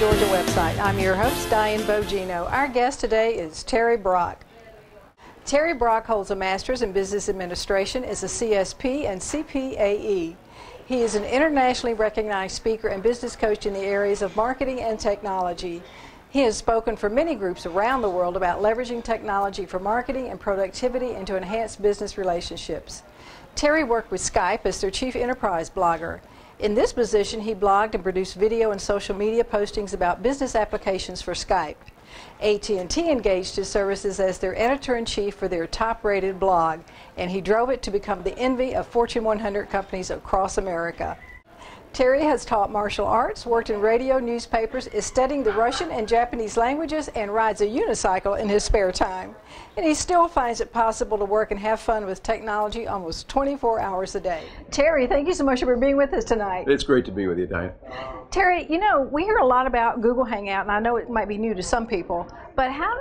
Georgia website. I'm your host, Diane Bogino. Our guest today is Terry Brock. Terry Brock holds a Master's in Business Administration, is a CSP and CPAE. He is an internationally recognized speaker and business coach in the areas of marketing and technology. He has spoken for many groups around the world about leveraging technology for marketing and productivity and to enhance business relationships. Terry worked with Skype as their chief enterprise blogger. In this position, he blogged and produced video and social media postings about business applications for Skype. AT&T engaged his services as their editor-in-chief for their top-rated blog, and he drove it to become the envy of Fortune 100 companies across America. Terry has taught martial arts, worked in radio, newspapers, is studying the Russian and Japanese languages, and rides a unicycle in his spare time. And he still finds it possible to work and have fun with technology almost 24 hours a day. Terry, thank you so much for being with us tonight. It's great to be with you, Diane. Terry, you know, we hear a lot about Google Hangout, and I know it might be new to some people, but how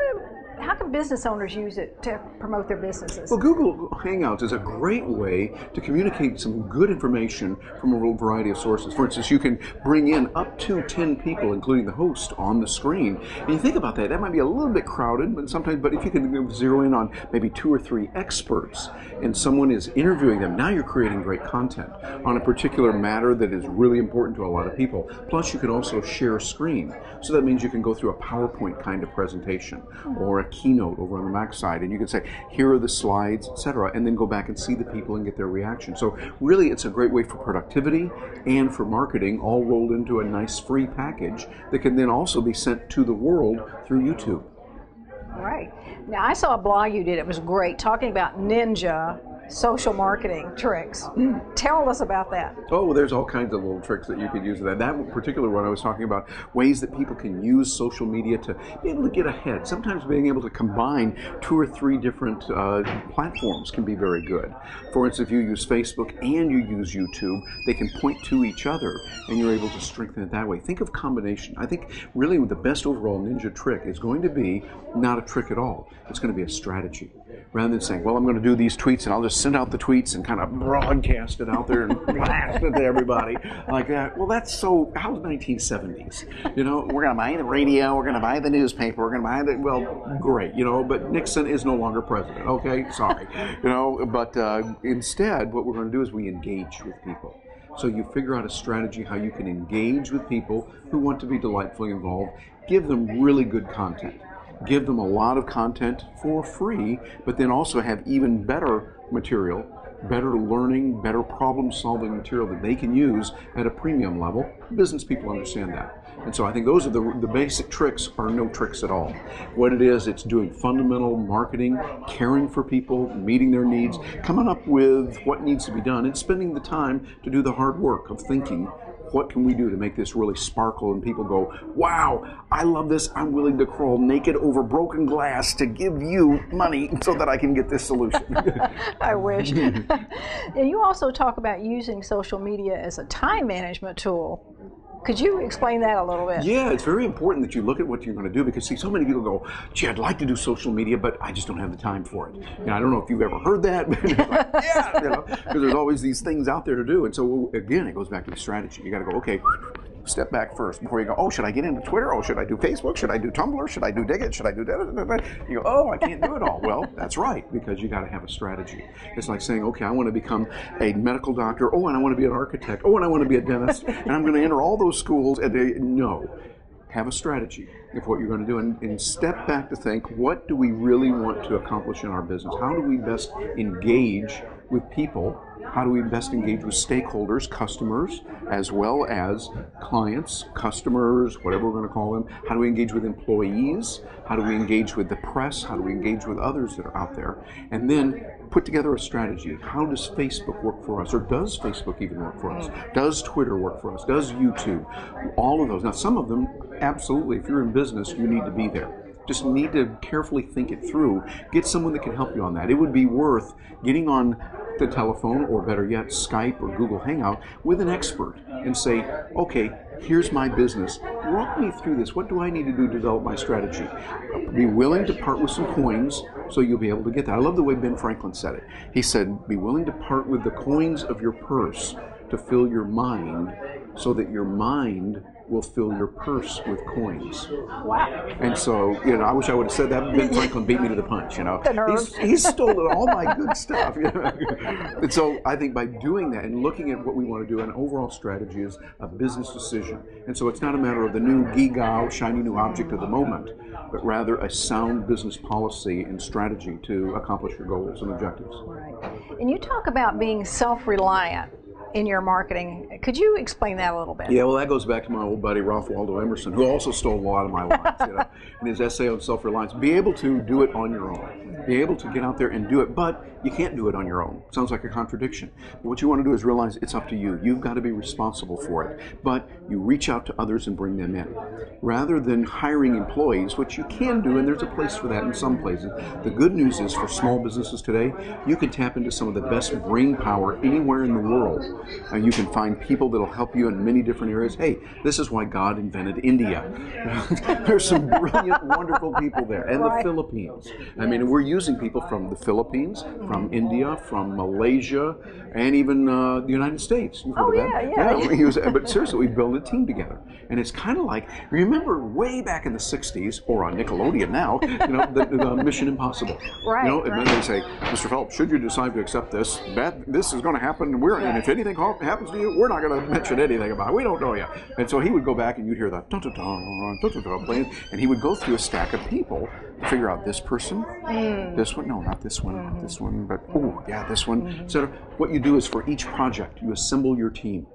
can business owners use it to promote their businesses? Well, Google Hangouts is a great way to communicate some good information from a variety of sources. For instance, you can bring in up to 10 people, including the host, on the screen. And you think about that, that might be a little bit crowded, but if you can zero in on maybe 2 or 3 experts and someone is interviewing them, now you're creating great content on a particular matter that is really important to a lot of people. Plus, you can also share a screen. So that means you can go through a PowerPoint kind of presentation or a keynote over on the Mac side, and you can say, here are the slides, etc., and then go back and see the people and get their reaction. So really, it's a great way for productivity and for marketing, all rolled into a nice free package that can then also be sent to the world through YouTube. Right. Now, I saw a blog you did. It was great, talking about ninja social marketing tricks. Tell us about that. Oh, well, there's all kinds of little tricks that you could use. That particular one I was talking about, ways that people can use social media to be able to get ahead. Sometimes being able to combine 2 or 3 different platforms can be very good. For instance, if you use Facebook and you use YouTube, they can point to each other and you're able to strengthen it that way. Think of combination. I think really the best overall ninja trick is going to be not a trick at all. It's going to be a strategy. Rather than saying, well, I'm going to do these tweets and I'll just send out the tweets and kind of broadcast it out there and blast it to everybody like that. Well, that's so, how's 1970s? You know, we're going to buy the radio, we're going to buy the newspaper, we're going to buy the, well, great, you know, but Nixon is no longer president, okay? Sorry. You know, but instead, what we're going to do is we engage with people. So you figure out a strategy how you can engage with people who want to be delightfully involved, give them really good content. Give them a lot of content for free, but then also have even better material, better learning, better problem-solving material that they can use at a premium level. Business people understand that. And so I think those are the basic tricks are no tricks at all. What it is, it's doing fundamental marketing, caring for people, meeting their needs, coming up with what needs to be done, and spending the time to do the hard work of thinking, what can we do to make this really sparkle and people go, wow, I love this, I'm willing to crawl naked over broken glass to give you money so that I can get this solution. I wish. And you also talk about using social media as a time management tool. Could you explain that a little bit? Yeah, it's very important that you look at what you're going to do, because see, so many people go, gee, I'd like to do social media, but I just don't have the time for it. And I don't know if you've ever heard that, but it's like, yeah, you know, because there's always these things out there to do. And so again, it goes back to the strategy. You got to go, okay, step back first before you go, oh, should I get into Twitter? Oh, should I do Facebook? Should I do Tumblr? Should I do Digit? Should I do da-da-da-da-da? You go, oh, I can't do it all. Well, that's right, because you got to have a strategy. It's like saying, okay, I want to become a medical doctor. Oh, and I want to be an architect. Oh, and I want to be a dentist. And I'm going to enter all those schools. And no, have a strategy of what you're going to do, and step back to think, what do we really want to accomplish in our business? How do we best engage with people? How do we best engage with stakeholders, customers, as well as clients, customers, whatever we're going to call them? How do we engage with employees? How do we engage with the press? How do we engage with others that are out there? And then put together a strategy. How does Facebook work for us? Or does Facebook even work for us? Does Twitter work for us? Does YouTube? All of those. Now, some of them, absolutely, if you're in business, you need to be there. Just need to carefully think it through. Get someone that can help you on that. It would be worth getting on the telephone, or better yet, Skype or Google Hangout with an expert and say, okay, here's my business. Walk me through this. What do I need to do to develop my strategy? Be willing to part with some coins so you'll be able to get that. I love the way Ben Franklin said it. He said, be willing to part with the coins of your purse to fill your mind so that your mind will fill your purse with coins. Wow. And so, I wish I would have said that. Ben Franklin beat me to the punch, The nerve. He's stolen all my good stuff. And so I think by doing that and looking at what we want to do, an overall strategy is a business decision. And so it's not a matter of the new GA, shiny new object of the moment, but rather a sound business policy and strategy to accomplish your goals and objectives. Right. And you talk about being self-reliant in your marketing. Could you explain that a little bit? Yeah, well, that goes back to my old buddy Ralph Waldo Emerson, who also stole a lot of my lines, in his essay on self-reliance. Be able to do it on your own. Be able to get out there and do it, but you can't do it on your own. Sounds like a contradiction. But what you want to do is realize it's up to you. You've got to be responsible for it. But you reach out to others and bring them in. Rather than hiring employees, which you can do, and there's a place for that in some places. The good news is for small businesses today, you can tap into some of the best brain power anywhere in the world. You can find people that'll help you in many different areas. Hey, this is why God invented India. There's some brilliant, wonderful people there. And the Philippines. I mean, we're using people from the Philippines, from India, from Malaysia, and even the United States. You've heard of that? Yeah. But seriously, we build a team together. And it's kind of like, remember way back in the 60s, or on Nickelodeon now, the Mission Impossible. Right. And then they say, Mr. Phelps, should you decide to accept this, this is going to happen, and if anything happens to you, we're not going to mention anything about it. We don't know you. And so he would go back and you'd hear the dun-dun-dun playing, and he would go through a stack of people to figure out this person, this one, no, not this one, not this one, but oh, yeah, this one. So what you do is for each project, you assemble your team,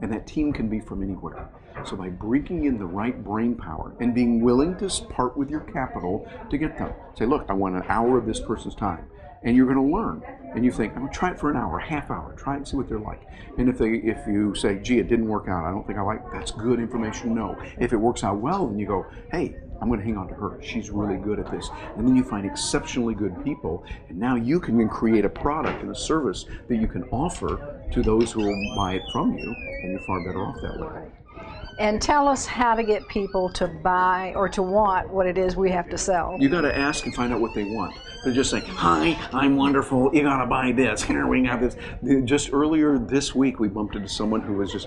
and that team can be from anywhere. So by bringing in the right brain power and being willing to part with your capital to get them, say, look, I want an hour of this person's time. And you're going to learn. And you think, I'm going to try it for an hour, a half hour, try it and see what they're like. And if you say, gee, it didn't work out, I don't think I like it, that's good information to know. If it works out well, then you go, hey, I'm going to hang on to her. She's really good at this. And then you find exceptionally good people, and now you can create a product and a service that you can offer to those who will buy it from you, and you're far better off that way. And tell us how to get people to buy or to want what it is we have to sell. You got to ask and find out what they want. They're just saying, hi, I'm wonderful, you got to buy this, here we have this. Just earlier this week, we bumped into someone who was just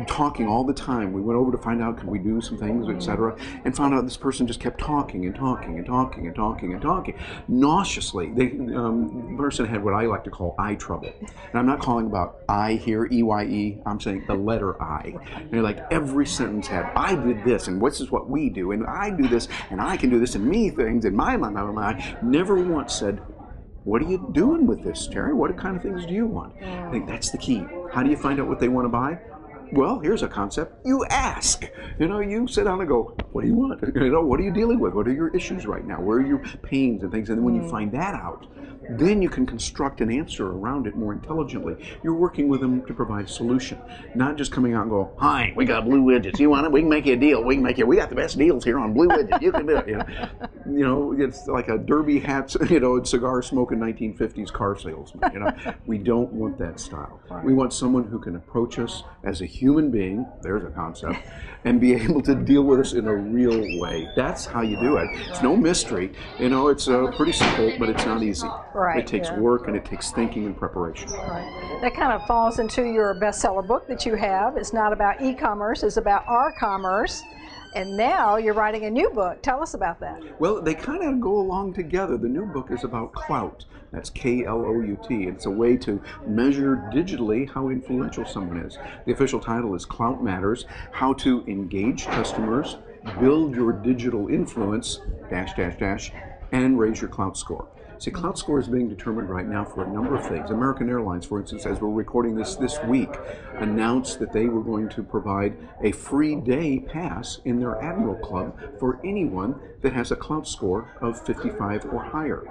talking all the time. We went over to find out, could we do some things, etc., and found out this person just kept talking and talking and talking and talking and talking. Nauseously. The person had what I like to call eye trouble. And I'm not calling about I here, E-Y-E, I'm saying the letter I. And they're like, every sentence had, I did this, and this is what we do, and I do this, and I can do this, and me things, and my. Never once said, what are you doing with this, Terry? What kind of things do you want? I think that's the key. How do you find out what they want to buy? Well, here's a concept. You ask. You sit down and go, what do you want? What are you dealing with? What are your issues right now? Where are your pains and things? And then when you find that out, then you can construct an answer around it more intelligently. You're working with them to provide a solution, not just coming out and go, hi, we got blue widgets. You want it? We can make you a deal. We got the best deals here on blue widgets. You can do it. It's like a derby hat, cigar smoking 1950s car salesman. We don't want that style. We want someone who can approach us as a human being, there's a concept, and be able to deal with us in a real way. That's how you do it. It's no mystery. It's pretty simple, but it's not easy. Right. It takes work, and it takes thinking and preparation. Right. That kind of falls into your bestseller book that you have. It's not about e-commerce, it's about our commerce. And now you're writing a new book. Tell us about that. Well, they kind of go along together. The new book is about clout. That's K-L-O-U-T. It's a way to measure digitally how influential someone is. The official title is Clout Matters, How to Engage Customers, Build Your Digital Influence, .. and raise your clout score. See, clout score is being determined right now for a number of things. American Airlines, for instance, as we're recording this week, announced that they were going to provide a free day pass in their Admiral Club for anyone that has a clout score of 55 or higher.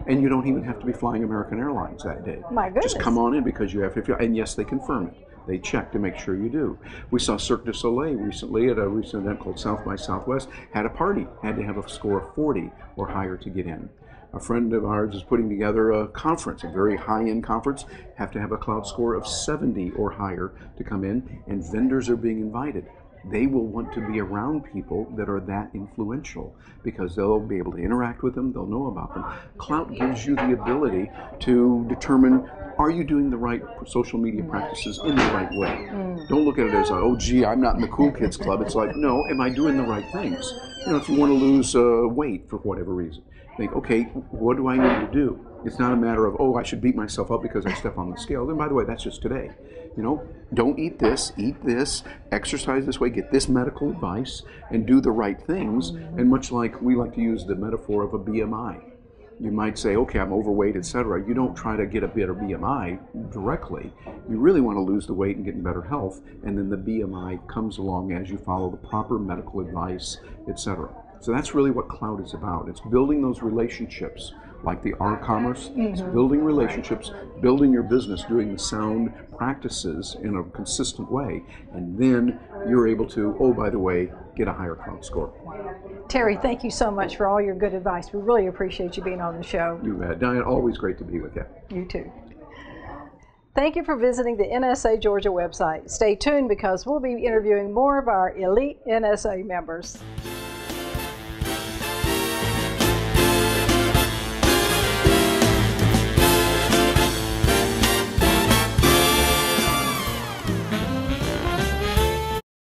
And you don't even have to be flying American Airlines that day. My goodness. Just come on in because you have 55. And yes, they confirm it. They check to make sure you do. We saw Cirque du Soleil recently at a recent event called South by Southwest, had a party, had to have a score of 40 or higher to get in. A friend of ours is putting together a conference, a very high-end conference, have to have a clout score of 70 or higher to come in, and vendors are being invited. they will want to be around people that are that influential because they'll be able to interact with them, they'll know about them. Clout gives you the ability to determine, are you doing the right social media practices in the right way? Don't look at it as, oh gee, I'm not in the cool kids club. It's like, no, am I doing the right things? You know, if you want to lose weight for whatever reason, think, okay, what do I need to do? It's not a matter of, oh, I should beat myself up because I step on the scale. And by the way, that's just today. You know, don't eat this, exercise this way, get this medical advice, and do the right things. And much like we like to use the metaphor of a BMI. You might say, okay, I'm overweight, etc. You don't try to get a better BMI directly. You really want to lose the weight and get in better health, and then the BMI comes along as you follow the proper medical advice, etc. So that's really what clout is about. It's building those relationships, like the R-commerce. It's building relationships, building your business, doing the sound practices in a consistent way, and then you're able to, oh, by the way, get a higher clout score. Terry, thank you so much for all your good advice. We really appreciate you being on the show. You bet. Diane, always great to be with you. You too. Thank you for visiting the NSA Georgia website. Stay tuned because we'll be interviewing more of our elite NSA members.